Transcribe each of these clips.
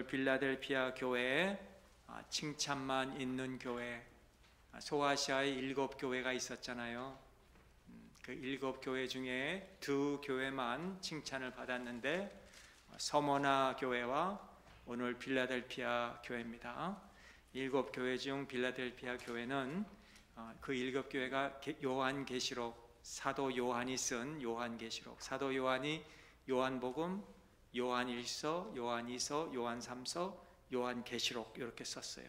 오늘 빌라델피아 교회에 칭찬만 있는 교회, 소아시아에 7교회가 있었잖아요. 그 7교회 중에 2교회만 칭찬을 받았는데 서머나 교회와 오늘 빌라델피아 교회입니다. 7교회 중 빌라델피아 교회는 그 7교회가 요한계시록, 사도 요한이 쓴 요한계시록, 사도 요한이 요한복음, 요한일서, 요한이서, 요한삼서, 요한계시록 이렇게 썼어요.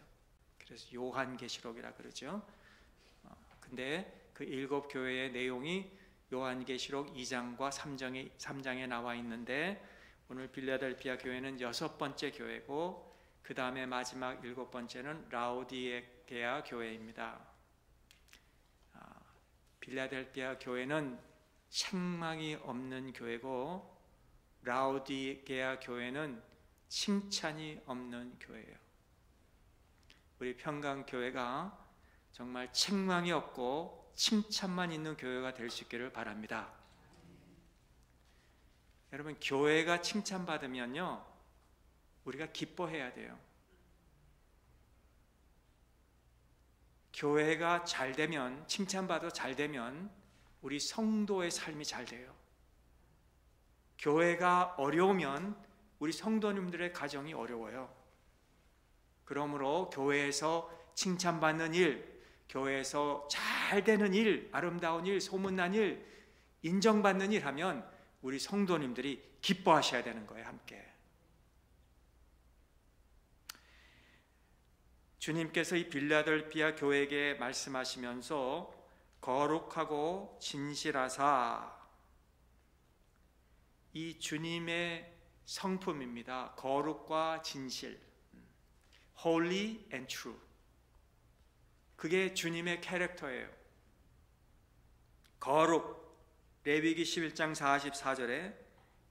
그래서 요한계시록이라 그러죠. 근데 그 7교회의 내용이 요한계시록 2장과 3장에 나와 있는데 오늘 빌라델피아 교회는 6번째 교회고 그 다음에 마지막 7번째는 라오디게아 교회입니다. 빌라델피아 교회는 책망이 없는 교회고 라오디게아 교회는 칭찬이 없는 교회예요. 우리 평강교회가 정말 책망이 없고 칭찬만 있는 교회가 될 수 있기를 바랍니다. 여러분, 교회가 칭찬받으면요 우리가 기뻐해야 돼요. 교회가 잘 되면, 칭찬받아 잘 되면 우리 성도의 삶이 잘 돼요. 교회가 어려우면 우리 성도님들의 가정이 어려워요. 그러므로 교회에서 칭찬받는 일, 교회에서 잘 되는 일, 아름다운 일, 소문난 일, 인정받는 일 하면 우리 성도님들이 기뻐하셔야 되는 거예요. 함께 주님께서 이 빌라델피아 교회에게 말씀하시면서 거룩하고 진실하사, 이 주님의 성품입니다. 거룩과 진실, Holy and True. 그게 주님의 캐릭터예요. 거룩, 레위기 11장 44절에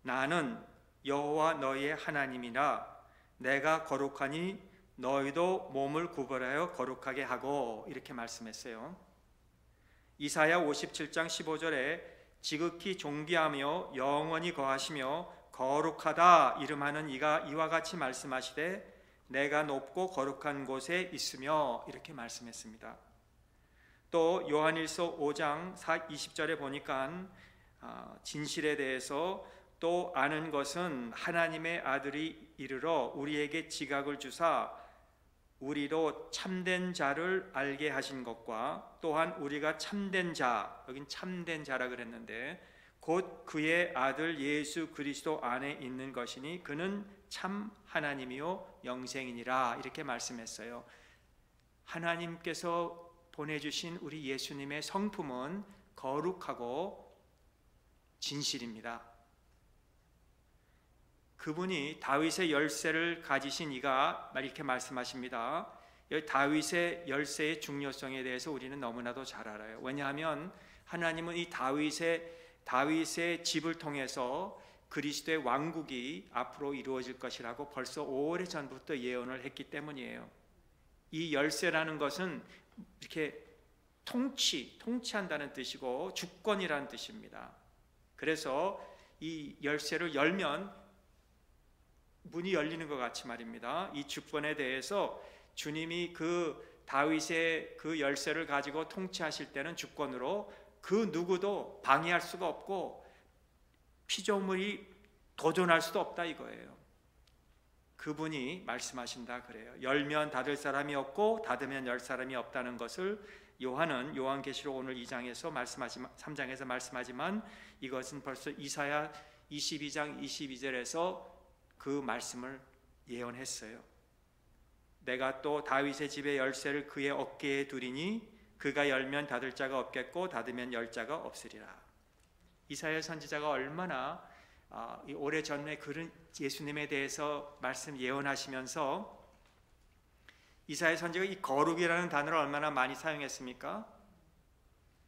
나는 여호와 너희의 하나님이라 내가 거룩하니 너희도 몸을 구별하여 거룩하게 하고, 이렇게 말씀했어요. 이사야 57장 15절에 지극히 존귀하며 영원히 거하시며 거룩하다 이름하는 이가 이와 같이 말씀하시되 내가 높고 거룩한 곳에 있으며, 이렇게 말씀했습니다. 또 요한일서 5장 20절에 보니까 진실에 대해서 또 아는 것은 하나님의 아들이 이르러 우리에게 지각을 주사 우리로 참된 자를 알게 하신 것과 또한 우리가 참된 자, 여긴 참된 자라 그랬는데 곧 그의 아들 예수 그리스도 안에 있는 것이니 그는 참 하나님이요 영생이니라, 이렇게 말씀했어요. 하나님께서 보내주신 우리 예수님의 성품은 거룩하고 진실입니다. 그분이 다윗의 열쇠를 가지신 이가 이렇게 말씀하십니다. 다윗의 열쇠의 중요성에 대해서 우리는 너무나도 잘 알아요. 왜냐하면 하나님은 이 다윗의 집을 통해서 그리스도의 왕국이 앞으로 이루어질 것이라고 벌써 오래전부터 예언을 했기 때문이에요. 이 열쇠라는 것은 이렇게 통치한다는 뜻이고 주권이라는 뜻입니다. 그래서 이 열쇠를 열면 문이 열리는 것 같이 말입니다. 이 주권에 대해서 주님이 그 다윗의 그 열쇠를 가지고 통치하실 때는 주권으로 그 누구도 방해할 수가 없고 피조물이 도전할 수도 없다 이거예요. 그분이 말씀하신다 그래요. 열면 닫을 사람이 없고 닫으면 열 사람이 없다는 것을 요한은 요한계시록 오늘 2장에서 3장에서 말씀하지만 이것은 벌써 이사야 22장 22절에서 그 말씀을 예언했어요. 내가 또 다윗의 집의 열쇠를 그의 어깨에 두리니 그가 열면 닫을 자가 없겠고 닫으면 열 자가 없으리라. 이사야 선지자가 얼마나 오래전에 그런 예수님에 대해서 말씀 예언하시면서 이사야 선지자가 이 거룩이라는 단어를 얼마나 많이 사용했습니까?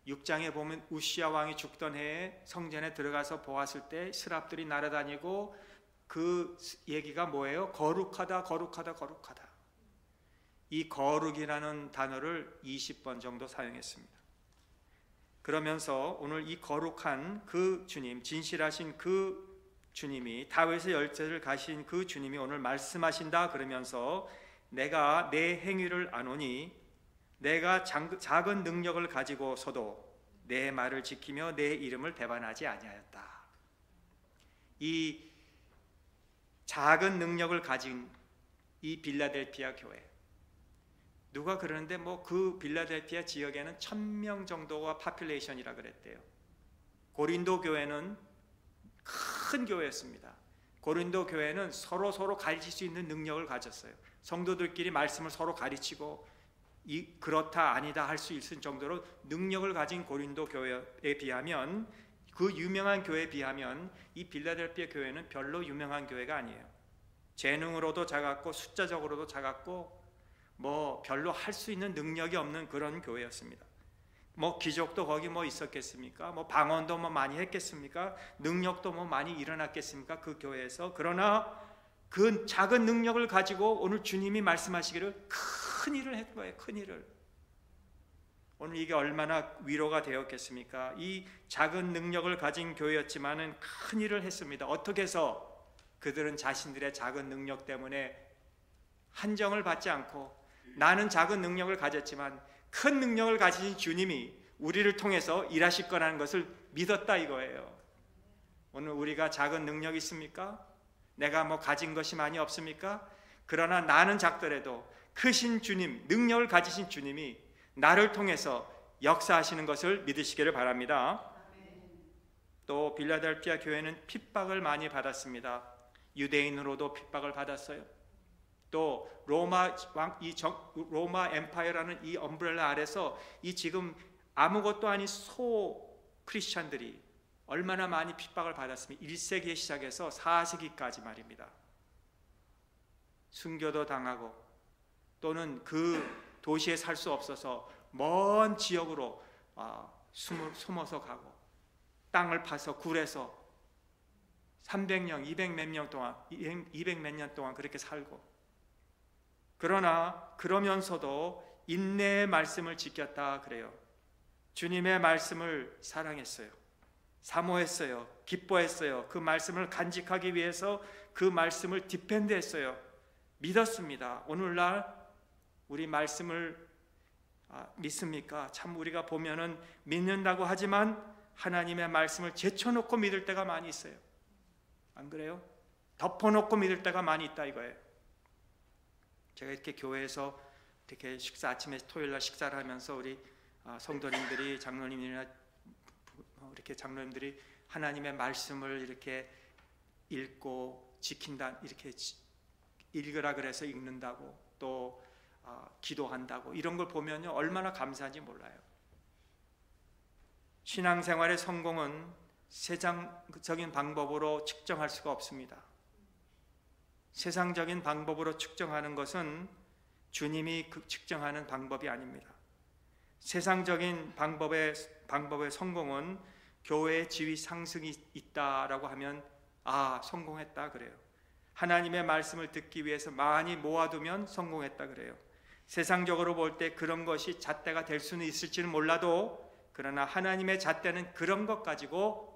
6장에 보면 우시야 왕이 죽던 해에 성전에 들어가서 보았을 때 스랍들이 날아다니고 그 얘기가 뭐예요? 거룩하다, 거룩하다, 거룩하다. 이 거룩이라는 단어를 20번 정도 사용했습니다. 그러면서 오늘 이 거룩한 그 주님, 진실하신 그 주님이 다윗의 열쇠를 가신 그 주님이 오늘 말씀하신다 그러면서 내가 내 행위를 아노니 내가 작은 능력을 가지고서도 내 말을 지키며 내 이름을 배반하지 아니하였다. 이 작은 능력을 가진 이 빌라델피아 교회, 누가 그러는데 뭐 그 빌라델피아 지역에는 1000명 정도가 파퓰레이션이라 그랬대요. 고린도 교회는 큰 교회였습니다. 고린도 교회는 서로 가르칠 수 있는 능력을 가졌어요. 성도들끼리 말씀을 서로 가르치고 그렇다 아니다 할 수 있을 정도로 능력을 가진 고린도 교회에 비하면, 그 유명한 교회에 비하면 이 빌라델피아 교회는 별로 유명한 교회가 아니에요. 재능으로도 작았고 숫자적으로도 작았고 뭐 별로 할 수 있는 능력이 없는 그런 교회였습니다. 뭐 기적도 거기 뭐 있었겠습니까? 뭐 방언도 뭐 많이 했겠습니까? 능력도 뭐 많이 일어났겠습니까? 그 교회에서. 그러나 그 작은 능력을 가지고 오늘 주님이 말씀하시기를 큰 일을 했던 거예요. 큰 일을. 오늘 이게 얼마나 위로가 되었겠습니까? 이 작은 능력을 가진 교회였지만은 큰 일을 했습니다. 어떻게 해서? 그들은 자신들의 작은 능력 때문에 한정을 받지 않고, 나는 작은 능력을 가졌지만 큰 능력을 가지신 주님이 우리를 통해서 일하실 거라는 것을 믿었다 이거예요. 오늘 우리가 작은 능력이 있습니까? 내가 뭐 가진 것이 많이 없습니까? 그러나 나는 작더라도 크신 주님, 능력을 가지신 주님이 나를 통해서 역사하시는 것을 믿으시기를 바랍니다. 또 빌라델피아 교회는 핍박을 많이 받았습니다. 유대인으로도 핍박을 받았어요. 또 로마 엠파이어라는 이 엄브렐라 아래서 이 지금 아무것도 아닌 소 크리스찬들이 얼마나 많이 핍박을 받았습니까? 1세기에 시작해서 4세기까지 말입니다. 순교도 당하고 또는 그 도시에 살 수 없어서 먼 지역으로 숨어서 가고 땅을 파서 굴에서 300년, 200 몇 년 동안 200 몇 년 동안 그렇게 살고, 그러나 그러면서도 인내의 말씀을 지켰다 그래요. 주님의 말씀을 사랑했어요. 사모했어요. 기뻐했어요. 그 말씀을 간직하기 위해서 그 말씀을 디펜드했어요. 믿었습니다. 오늘날 우리 말씀을 믿습니까? 참 우리가 보면은 믿는다고 하지만 하나님의 말씀을 제쳐놓고 믿을 때가 많이 있어요. 안 그래요? 덮어놓고 믿을 때가 많이 있다 이거예요. 제가 이렇게 교회에서 이렇게 아침에 토요일날 식사를 하면서 우리 성도님들이, 장로님이나 이렇게 장로님들이 하나님의 말씀을 이렇게 읽고 지킨다, 이렇게 읽으라 그래서 읽는다고 또 기도한다고 이런 걸 보면요 얼마나 감사한지 몰라요. 신앙생활의 성공은 세상적인 방법으로 측정할 수가 없습니다. 세상적인 방법으로 측정하는 것은 주님이 측정하는 방법이 아닙니다. 세상적인 방법의 성공은 교회의 지위 상승이 있다라고 하면 성공했다 그래요. 하나님의 말씀을 듣기 위해서 많이 모아두면 성공했다 그래요. 세상적으로 볼 때 그런 것이 잣대가 될 수는 있을지는 몰라도, 그러나 하나님의 잣대는 그런 것 가지고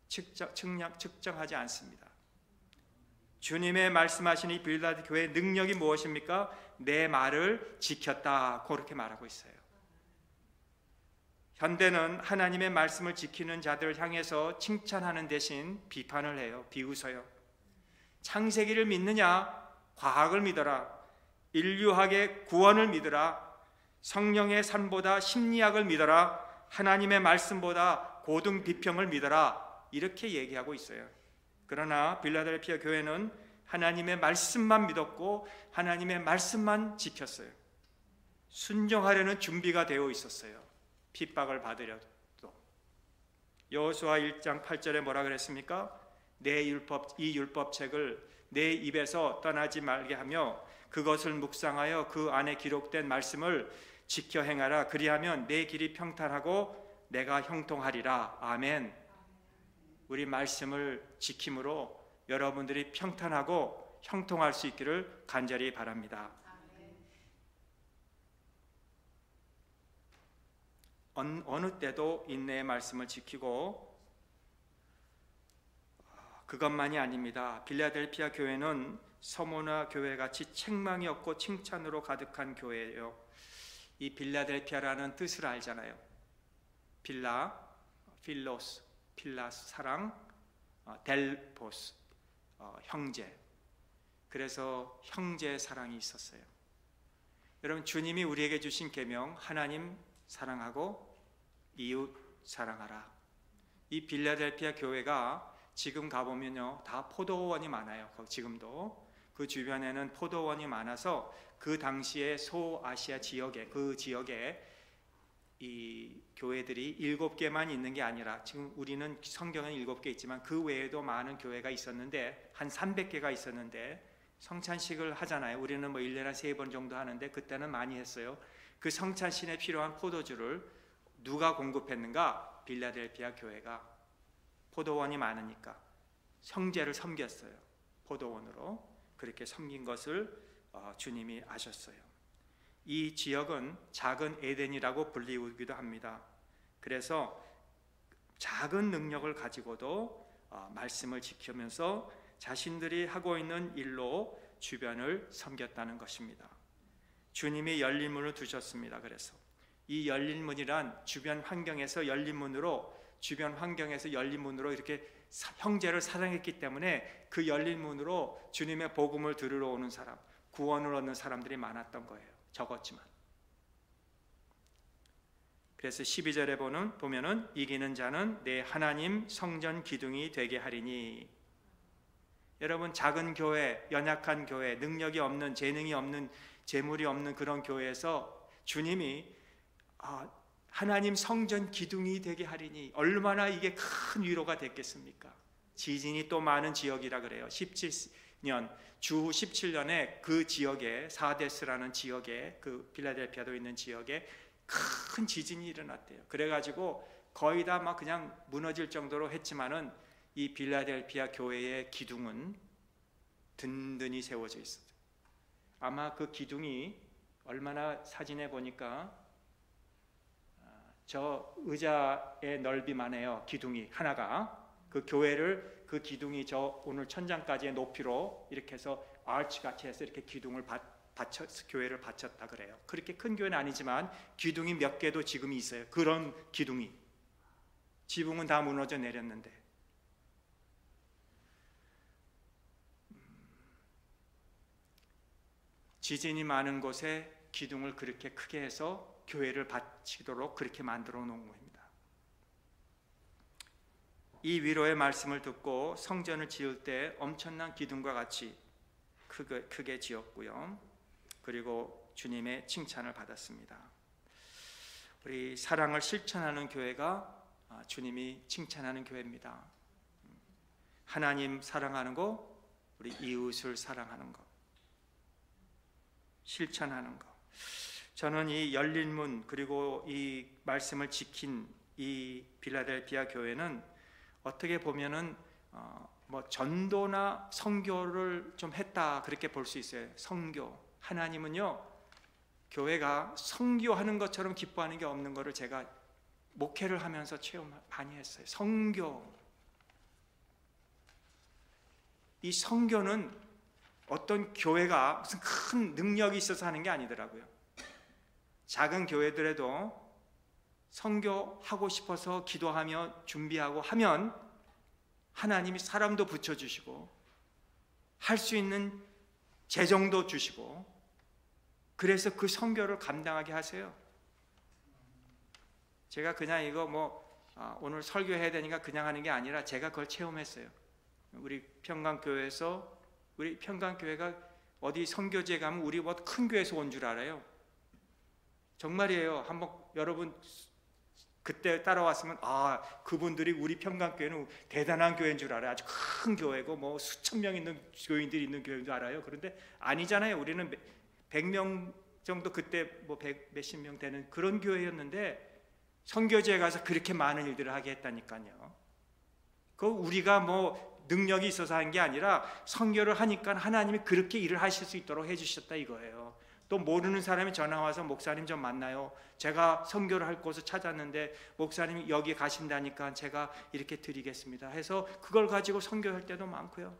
측정하지 않습니다. 주님의 말씀하신 이 빌라델피아 교회의 능력이 무엇입니까? 내 말을 지켰다, 그렇게 말하고 있어요. 현대는 하나님의 말씀을 지키는 자들을 향해서 칭찬하는 대신 비판을 해요. 비웃어요. 창세기를 믿느냐? 과학을 믿어라. 인류학의 구원을 믿으라. 성령의 산보다 심리학을 믿어라. 하나님의 말씀보다 고등 비평을 믿어라. 이렇게 얘기하고 있어요. 그러나 빌라델피아 교회는 하나님의 말씀만 믿었고 하나님의 말씀만 지켰어요. 순종하려는 준비가 되어 있었어요. 핍박을 받으려도. 여호수아 1장 8절에 뭐라 그랬습니까? 이 율법책을 내 입에서 떠나지 말게 하며 그것을 묵상하여 그 안에 기록된 말씀을 지켜 행하라. 그리하면 내 길이 평탄하고 내가 형통하리라. 아멘. 우리 말씀을 지킴으로 여러분들이 평탄하고 형통할 수 있기를 간절히 바랍니다. 어느 때도 인내의 말씀을 지키고 그것만이 아닙니다. 빌라델피아 교회는 서모나 교회 같이 책망이 없고 칭찬으로 가득한 교회예요. 이 빌라델피아라는 뜻을 알잖아요. 빌라, 필로스, 필라스 사랑, 델포스 형제. 그래서 형제 사랑이 있었어요. 여러분, 주님이 우리에게 주신 계명, 하나님 사랑하고 이웃 사랑하라. 이 빌라델피아 교회가 지금 가보면요, 다 포도원이 많아요. 지금도 그 주변에는 포도원이 많아서 그 당시에 소아시아 지역에, 그 지역에 이 교회들이 7개만 있는 게 아니라, 지금 우리는 성경은 7개 있지만 그 외에도 많은 교회가 있었는데, 한 300개가 있었는데, 성찬식을 하잖아요. 우리는 뭐 1년에 3번 정도 하는데 그때는 많이 했어요. 그 성찬식에 필요한 포도주를 누가 공급했는가? 빌라델피아 교회가. 포도원이 많으니까 형제를 섬겼어요. 포도원으로 그렇게 섬긴 것을 주님이 아셨어요. 이 지역은 작은 에덴이라고 불리우기도 합니다. 그래서 작은 능력을 가지고도 말씀을 지키면서 자신들이 하고 있는 일로 주변을 섬겼다는 것입니다. 주님이 열린 문을 두셨습니다. 그래서 이 열린 문이란 주변 환경에서 열린 문으로, 주변 환경에서 열린 문으로 이렇게 형제를 사랑했기 때문에 그 열린 문으로 주님의 복음을 들으러 오는 사람, 구원을 얻는 사람들이 많았던 거예요. 적었지만. 그래서 12절에 보면은 이기는 자는 내 하나님 성전 기둥이 되게 하리니. 여러분, 작은 교회, 연약한 교회, 능력이 없는, 재능이 없는, 재물이 없는 그런 교회에서 주님이 하나님 성전 기둥이 되게 하리니 얼마나 이게 큰 위로가 됐겠습니까? 지진이 또 많은 지역이라 그래요. 17년, 주 17년에 그 지역에, 사데스라는 지역에, 그 빌라델피아도 있는 지역에 큰 지진이 일어났대요. 그래가지고 거의 다 막 그냥 무너질 정도로 했지만은 이 빌라델피아 교회의 기둥은 든든히 세워져 있었어요. 아마 그 기둥이 얼마나, 사진에 보니까 저 의자의 넓이만 해요. 기둥이 하나가. 그 교회를, 그 기둥이 저 오늘 천장까지의 높이로 이렇게 해서 아치같이 해서 이렇게 기둥을 교회를 받쳤다 그래요. 그렇게 큰 교회는 아니지만 기둥이 몇 개도 지금 있어요. 그런 기둥이. 지붕은 다 무너져 내렸는데. 지진이 많은 곳에 기둥을 그렇게 크게 해서 교회를 바치도록 그렇게 만들어 놓은 겁니다. 이 위로의 말씀을 듣고 성전을 지을 때 엄청난 기둥과 같이 크게 지었고요. 그리고 주님의 칭찬을 받았습니다. 우리 사랑을 실천하는 교회가 주님이 칭찬하는 교회입니다. 하나님 사랑하는 거, 우리 이웃을 사랑하는 거, 실천하는 거. 저는 이 열린 문, 그리고 이 말씀을 지킨 이 빌라델피아 교회는 어떻게 보면은 뭐 전도나 선교를 좀 했다, 그렇게 볼 수 있어요. 선교. 하나님은요, 교회가 선교하는 것처럼 기뻐하는 게 없는 거를 제가 목회를 하면서 체험 많이 했어요. 선교. 이 선교는 어떤 교회가 무슨 큰 능력이 있어서 하는 게 아니더라고요. 작은 교회들에도 선교하고 싶어서 기도하며 준비하고 하면 하나님이 사람도 붙여주시고 할 수 있는 재정도 주시고, 그래서 그 선교를 감당하게 하세요. 제가 그냥 이거 오늘 설교해야 되니까 그냥 하는 게 아니라 제가 그걸 체험했어요. 우리 평강교회에서, 우리 평강교회가 어디 선교지에 가면 우리 뭐 큰 교회에서 온 줄 알아요. 정말이에요. 한번 여러분 그때 따라왔으면 그분들이 우리 평강교회는 대단한 교회인 줄 알아요. 아주 큰 교회고 뭐 수천 명 있는 교인들이 있는 교회인 줄 알아요. 그런데 아니잖아요. 우리는 100명 정도, 그때 뭐 몇십 명 되는 그런 교회였는데 선교지에 가서 그렇게 많은 일들을 하게 했다니까요. 그 우리가 뭐 능력이 있어서 한 게 아니라 선교를 하니까 하나님이 그렇게 일을 하실 수 있도록 해주셨다 이거예요. 또 모르는 사람이 전화 와서 목사님 좀 만나요. 제가 선교를 할 곳을 찾았는데 목사님이 여기 가신다니까 제가 이렇게 드리겠습니다 해서 그걸 가지고 선교할 때도 많고요.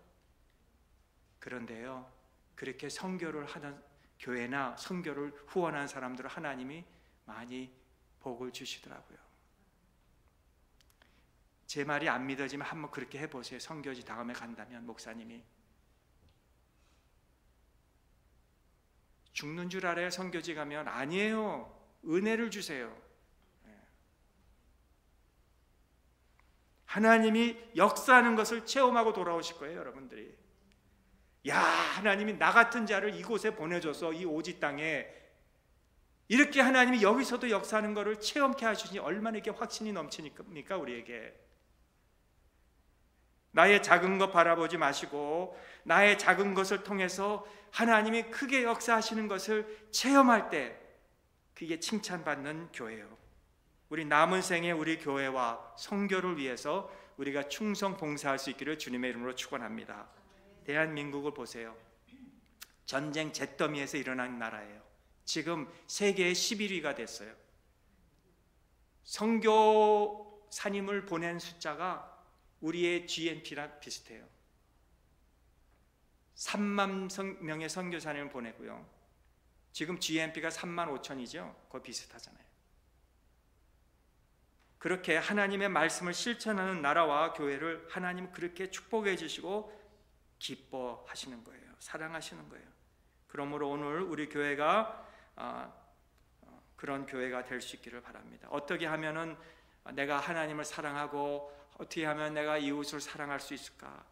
그런데요, 그렇게 선교를 하는 교회나 선교를 후원한 사람들을 하나님이 많이 복을 주시더라고요. 제 말이 안 믿어지면 한번 그렇게 해보세요. 선교지 다음에 간다면 목사님이 죽는 줄 알아요? 선교지 가면 아니에요. 은혜를 주세요. 하나님이 역사하는 것을 체험하고 돌아오실 거예요, 여러분들이. 야, 하나님이 나 같은 자를 이곳에 보내줘서 이 오지 땅에 이렇게 하나님이 여기서도 역사하는 것을 체험케 하시니 얼마나 이게 확신이 넘치니까 우리에게. 나의 작은 것 바라보지 마시고 나의 작은 것을 통해서 하나님이 크게 역사하시는 것을 체험할 때 그게 칭찬받는 교회예요. 우리 남은 생에 우리 교회와 선교를 위해서 우리가 충성 봉사할 수 있기를 주님의 이름으로 축원합니다. 대한민국을 보세요. 전쟁 잿더미에서 일어난 나라예요. 지금 세계의 11위가 됐어요. 선교사님을 보낸 숫자가 우리의 GNP랑 비슷해요. 3만 명의 선교사님을 보내고요. 지금 GNP가 3만 5천이죠. 그거 비슷하잖아요. 그렇게 하나님의 말씀을 실천하는 나라와 교회를 하나님 그렇게 축복해 주시고 기뻐하시는 거예요. 사랑하시는 거예요. 그러므로 오늘 우리 교회가 그런 교회가 될 수 있기를 바랍니다. 어떻게 하면은 내가 하나님을 사랑하고 어떻게 하면 내가 이웃을 사랑할 수 있을까?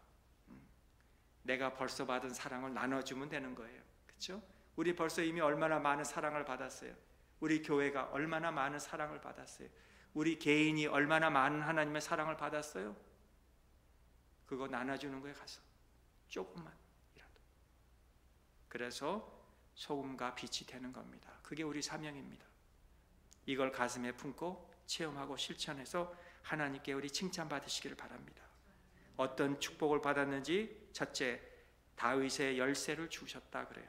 내가 벌써 받은 사랑을 나눠주면 되는 거예요. 그렇죠? 우리 벌써 이미 얼마나 많은 사랑을 받았어요. 우리 교회가 얼마나 많은 사랑을 받았어요. 우리 개인이 얼마나 많은 하나님의 사랑을 받았어요. 그거 나눠주는 거에 가서 조금만이라도. 그래서 소금과 빛이 되는 겁니다. 그게 우리 사명입니다. 이걸 가슴에 품고 체험하고 실천해서 하나님께 우리 칭찬받으시기를 바랍니다. 어떤 축복을 받았는지, 첫째, 다윗의 열쇠를 주셨다 그래요.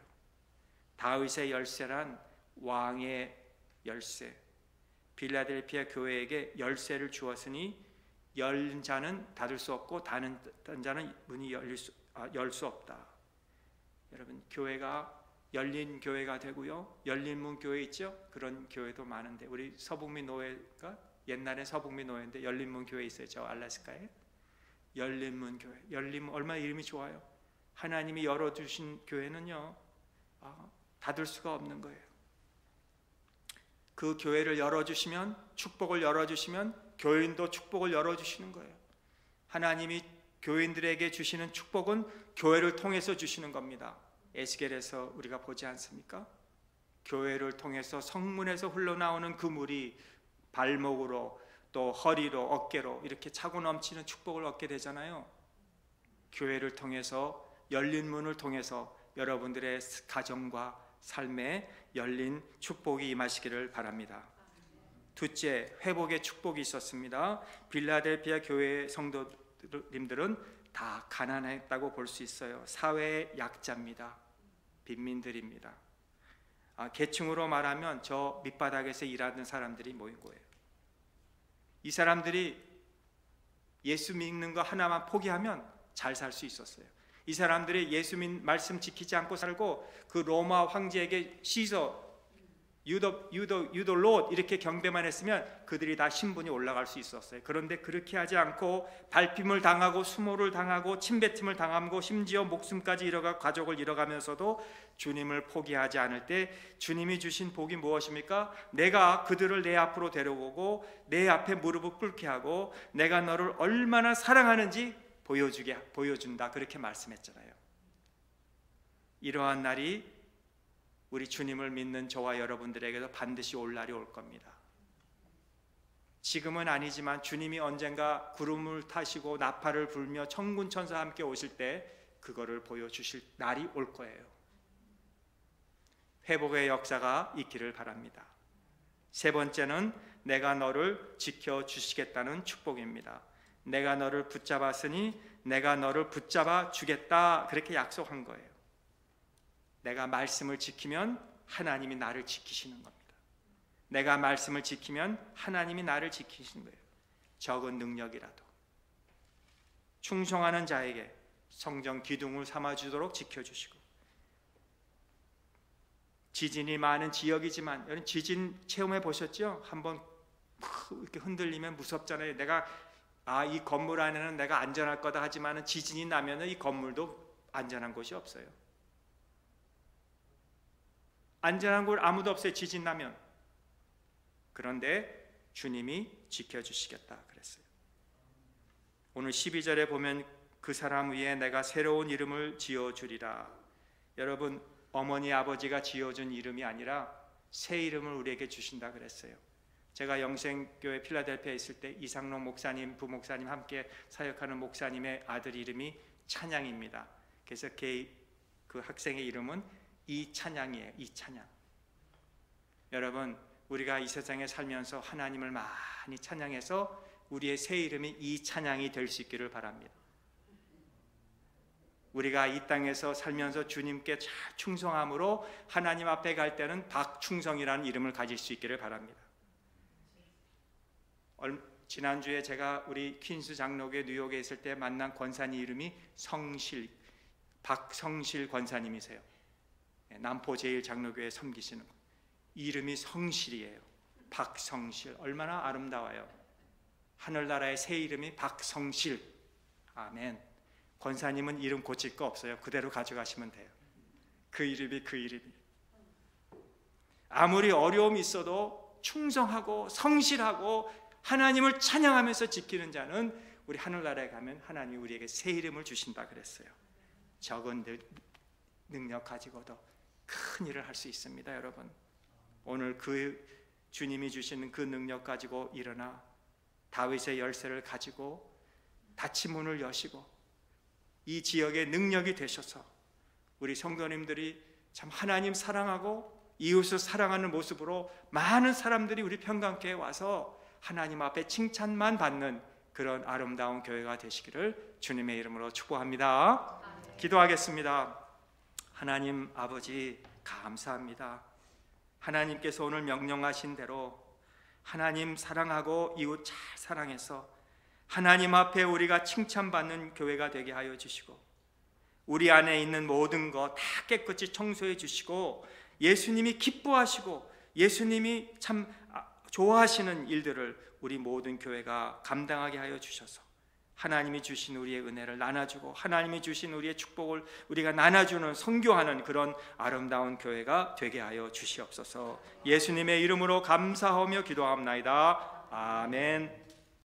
다윗의 열쇠란 왕의 열쇠. 빌라델피아 교회에게 열쇠를 주었으니 열 자는 닫을 수 없고 닫는 자는 문이 열 수 없다. 여러분, 교회가 열린 교회가 되고요. 열린 문 교회 있죠? 그런 교회도 많은데 우리 서북미 노회가 옛날에 서북미 노회인데 열린 문 교회 있어요. 저 알래스카에. 열린 문 교회. 열린 문 얼마나 이름이 좋아요. 하나님이 열어주신 교회는요. 닫을 수가 없는 거예요. 그 교회를 열어주시면, 축복을 열어주시면 교인도 축복을 열어주시는 거예요. 하나님이 교인들에게 주시는 축복은 교회를 통해서 주시는 겁니다. 에스겔에서 우리가 보지 않습니까? 교회를 통해서 성문에서 흘러나오는 그 물이 발목으로 또 허리로 어깨로 이렇게 차고 넘치는 축복을 얻게 되잖아요. 교회를 통해서, 열린 문을 통해서 여러분들의 가정과 삶에 열린 축복이 임하시기를 바랍니다. 둘째, 회복의 축복이 있었습니다. 빌라델피아 교회 성도님들은 다 가난했다고 볼 수 있어요. 사회의 약자입니다. 빈민들입니다. 계층으로 말하면 저 밑바닥에서 일하는 사람들이 모인 거예요. 이 사람들이 예수 믿는 거 하나만 포기하면 잘 살 수 있었어요. 이 사람들이 예수 말씀 지키지 않고 살고 그 로마 황제에게 시서 유도 롯 이렇게 경배만 했으면 그들이 다 신분이 올라갈 수 있었어요. 그런데 그렇게 하지 않고 발핌을 당하고 수모를 당하고 침뱉음을 당하고 심지어 목숨까지 잃어가 가족을 잃어가면서도 주님을 포기하지 않을 때 주님이 주신 복이 무엇입니까? 내가 그들을 내 앞으로 데려오고 내 앞에 무릎을 꿇게 하고 내가 너를 얼마나 사랑하는지 보여준다. 그렇게 말씀했잖아요. 이러한 날이 우리 주님을 믿는 저와 여러분들에게도 반드시 올 날이 올 겁니다. 지금은 아니지만 주님이 언젠가 구름을 타시고 나팔을 불며 천군 천사와 함께 오실 때 그거를 보여주실 날이 올 거예요. 회복의 역사가 있기를 바랍니다. 세 번째는 내가 너를 지켜주시겠다는 축복입니다. 내가 너를 붙잡았으니 내가 너를 붙잡아 주겠다. 그렇게 약속한 거예요. 내가 말씀을 지키면 하나님이 나를 지키시는 겁니다. 내가 말씀을 지키면 하나님이 나를 지키시는 거예요. 적은 능력이라도 충성하는 자에게 성전 기둥을 삼아주도록 지켜주시고, 지진이 많은 지역이지만, 여러분 지진 체험해 보셨죠? 한번 이렇게 흔들리면 무섭잖아요. 내가 이 건물 안에는 내가 안전할 거다 하지만 지진이 나면 이 건물도 안전한 곳이 없어요. 안전한 곳 아무도 없어요, 지진 나면. 그런데 주님이 지켜주시겠다 그랬어요. 오늘 12절에 보면 그 사람 위에 내가 새로운 이름을 지어주리라. 여러분, 어머니 아버지가 지어준 이름이 아니라 새 이름을 우리에게 주신다 그랬어요. 제가 영생교회 필라델피아에 있을 때 이상록 목사님, 부목사님 함께 사역하는 목사님의 아들 이름이 찬양입니다. 그래서 그 학생의 이름은 이찬양이에요. 이찬양. 여러분, 우리가 이 세상에 살면서 하나님을 많이 찬양해서 우리의 새 이름이 이찬양이 될 수 있기를 바랍니다. 우리가 이 땅에서 살면서 주님께 잘 충성함으로 하나님 앞에 갈 때는 박충성이라는 이름을 가질 수 있기를 바랍니다. 지난주에 제가 우리 퀸스 장로교회 뉴욕에 있을 때 만난 권사님 이름이 성실, 박성실 권사님이세요. 남포 제1장로교회 섬기시는 분. 이름이 성실이에요. 박성실. 얼마나 아름다워요. 하늘나라의 새 이름이 박성실. 아멘. 권사님은 이름 고칠 거 없어요. 그대로 가져가시면 돼요. 그 이름이 그 이름이. 아무리 어려움이 있어도 충성하고 성실하고 하나님을 찬양하면서 지키는 자는 우리 하늘나라에 가면 하나님이 우리에게 새 이름을 주신다 그랬어요. 적은 능력 가지고도 큰 일을 할 수 있습니다. 여러분, 오늘 그 주님이 주시는 그 능력 가지고 일어나 다윗의 열쇠를 가지고 닫힌 문을 여시고 이 지역의 능력이 되셔서 우리 성도님들이 참 하나님 사랑하고 이웃을 사랑하는 모습으로 많은 사람들이 우리 평강교회에 와서 하나님 앞에 칭찬만 받는 그런 아름다운 교회가 되시기를 주님의 이름으로 축복합니다. 기도하겠습니다. 하나님 아버지, 감사합니다. 하나님께서 오늘 명령하신 대로 하나님 사랑하고 이웃 잘 사랑해서 하나님 앞에 우리가 칭찬받는 교회가 되게 하여 주시고, 우리 안에 있는 모든 것 다 깨끗이 청소해 주시고, 예수님이 기뻐하시고 예수님이 참 좋아하시는 일들을 우리 모든 교회가 감당하게 하여 주셔서 하나님이 주신 우리의 은혜를 나눠주고 하나님이 주신 우리의 축복을 우리가 나눠주는, 선교하는 그런 아름다운 교회가 되게 하여 주시옵소서. 예수님의 이름으로 감사하며 기도합나이다. 아멘.